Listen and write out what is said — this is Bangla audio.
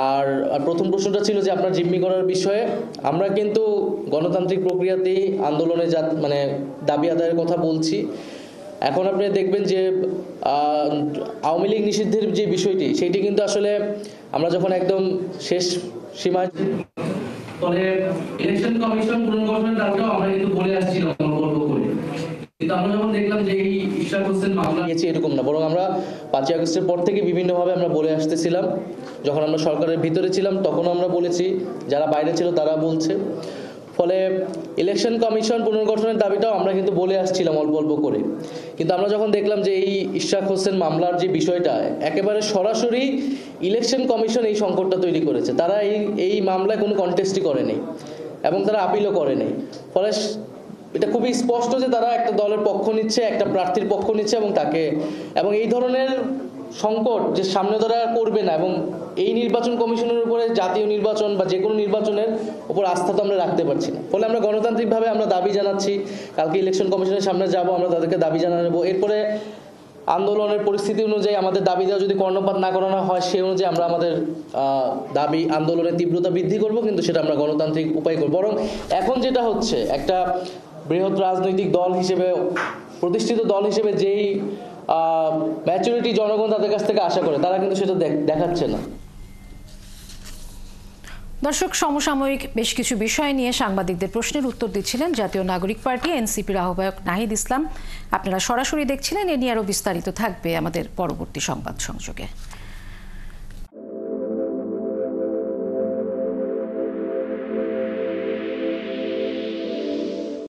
আর প্রথম প্রশ্নটা ছিল যে আপনার জিম্মি করার বিষয়ে। আমরা কিন্তু গণতান্ত্রিক প্রক্রিয়াতেই আন্দোলনে মানে দাবি আদায়ের কথা বলছি। এখন আপনি দেখবেন যে আওয়ামী লীগ নিষিদ্ধের যে বিষয়টি, সেইটি কিন্তু আসলে আমরা যখন একদম শেষ সীমায়, ফলে ইলেকশন কমিশন পুনর্গঠনের দাবিটাও আমরা কিন্তু বলে আসছিলাম গল্প করে, কিন্তু আমরা যখন দেখলাম যে এই ইশরাক হোসেন মামলা নিয়েছে, এরকম না, বরং আমরা 5ই আগস্টের পর থেকে বিভিন্নভাবে আমরা বলে আসতেছিলাম। যখন আমরা সরকারের ভিতরে ছিলাম তখন আমরা বলেছি, যারা বাইরে ছিল তারা বলছে। ফলে ইলেকশন কমিশন পুনর্গঠনের দাবিটাও আমরা কিন্তু বলে আসছিলাম অল্প অল্প করে। কিন্তু আমরা যখন দেখলাম যে এই ইশরাক হোসেন মামলার যে বিষয়টা, একেবারে সরাসরি ইলেকশন কমিশন এই সংকটটা তৈরি করেছে। তারা এই মামলায় কোনো কন্টেস্টই করেনি এবং তারা আপিলও করেনি। ফলে এটা খুবই স্পষ্ট যে তারা একটা দলের পক্ষ নিচ্ছে, একটা প্রার্থীর পক্ষ নিচ্ছে এবং এই ধরনের সংকট যে সামনে তারা করবে না, এবং এই নির্বাচন কমিশনের উপরে জাতীয় নির্বাচন বা যে কোনো নির্বাচনের উপর আস্থা তো আমরা রাখতে পারছি না। ফলে আমরা গণতান্ত্রিকভাবে আমরা দাবি জানাচ্ছি, কালকে ইলেকশন কমিশনের সামনে যাব, আমরা তাদেরকে দাবি জানাবো। এরপরে আন্দোলনের পরিস্থিতি অনুযায়ী আমাদের দাবি দেওয়া যদি কর্ণপাত না করানো হয়, সেই অনুযায়ী আমরা আমাদের দাবি আন্দোলনের তীব্রতা বৃদ্ধি করব, কিন্তু সেটা আমরা গণতান্ত্রিক উপায় করব। বরং এখন যেটা হচ্ছে, একটা বৃহৎ রাজনৈতিক দল হিসেবে, প্রতিষ্ঠিত দল হিসেবে যেই ম্যাচুরিটি জনগণ তাদের কাছ থেকে আশা করে, তারা কিন্তু সেটা দেখাচ্ছে না। দর্শক, সমসাময়িক বেশ কিছু বিষয় নিয়ে সাংবাদিকদের প্রশ্নের উত্তর দিচ্ছিলেন জাতীয় নাগরিক পার্টি এনসিপির আহ্বায়ক নাহিদ ইসলাম। আপনারা সরাসরি দেখছিলেন। এ নিয়ে আরও বিস্তারিত থাকবে আমাদের পরবর্তী সংবাদ সংযোগে।